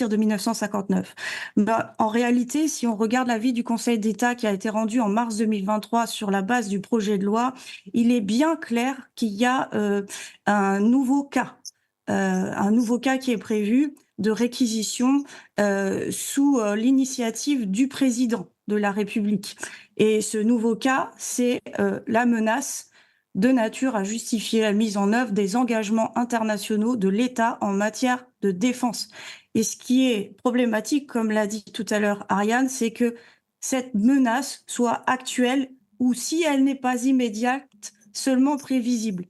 de 1959. Ben, en réalité, si on regarde l'avis du Conseil d'État qui a été rendu en mars 2023 sur la base du projet de loi, il est bien clair qu'il y a un nouveau cas qui est prévu de réquisition sous l'initiative du président de la République. Et ce nouveau cas, c'est la menace de nature à justifier la mise en œuvre des engagements internationaux de l'État en matière de défense. Et ce qui est problématique, comme l'a dit tout à l'heure Ariane, c'est que cette menace soit actuelle ou, si elle n'est pas immédiate, seulement prévisible.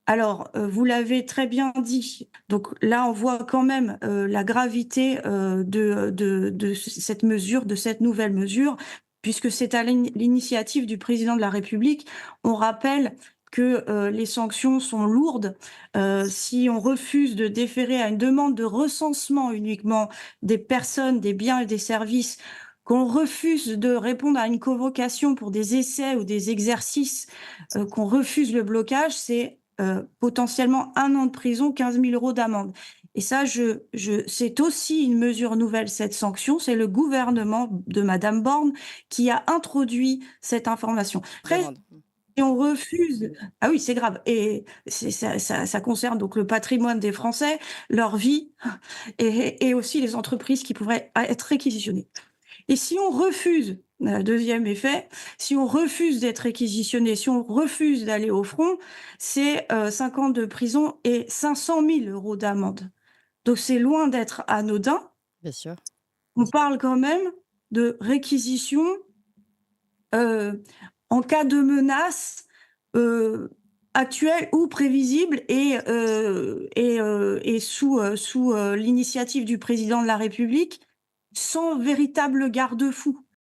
Alors, vous l'avez très bien dit. Donc là, on voit quand même la gravité de cette mesure, de cette nouvelle mesure, puisque c'est à l'initiative du président de la République. On rappelle que les sanctions sont lourdes. Si on refuse de déférer à une demande de recensement uniquement des personnes, des biens et des services, qu'on refuse de répondre à une convocation pour des essais ou des exercices, qu'on refuse le blocage, c'est potentiellement 1 an de prison, 15 000 € d'amende. Et ça, c'est aussi une mesure nouvelle, cette sanction. C'est le gouvernement de Madame Borne qui a introduit cette information. Après, si on refuse, ah oui, c'est grave. Et ça concerne donc le patrimoine des Français, leur vie et aussi les entreprises qui pourraient être réquisitionnées. Et si on refuse, deuxième effet, si on refuse d'être réquisitionné, si on refuse d'aller au front, c'est 5 ans de prison et 500 000 € d'amende. Donc c'est loin d'être anodin. Bien sûr. On parle quand même de réquisition en cas de menace actuelle ou prévisible et sous l'initiative du président de la République, sans véritable garde-fou.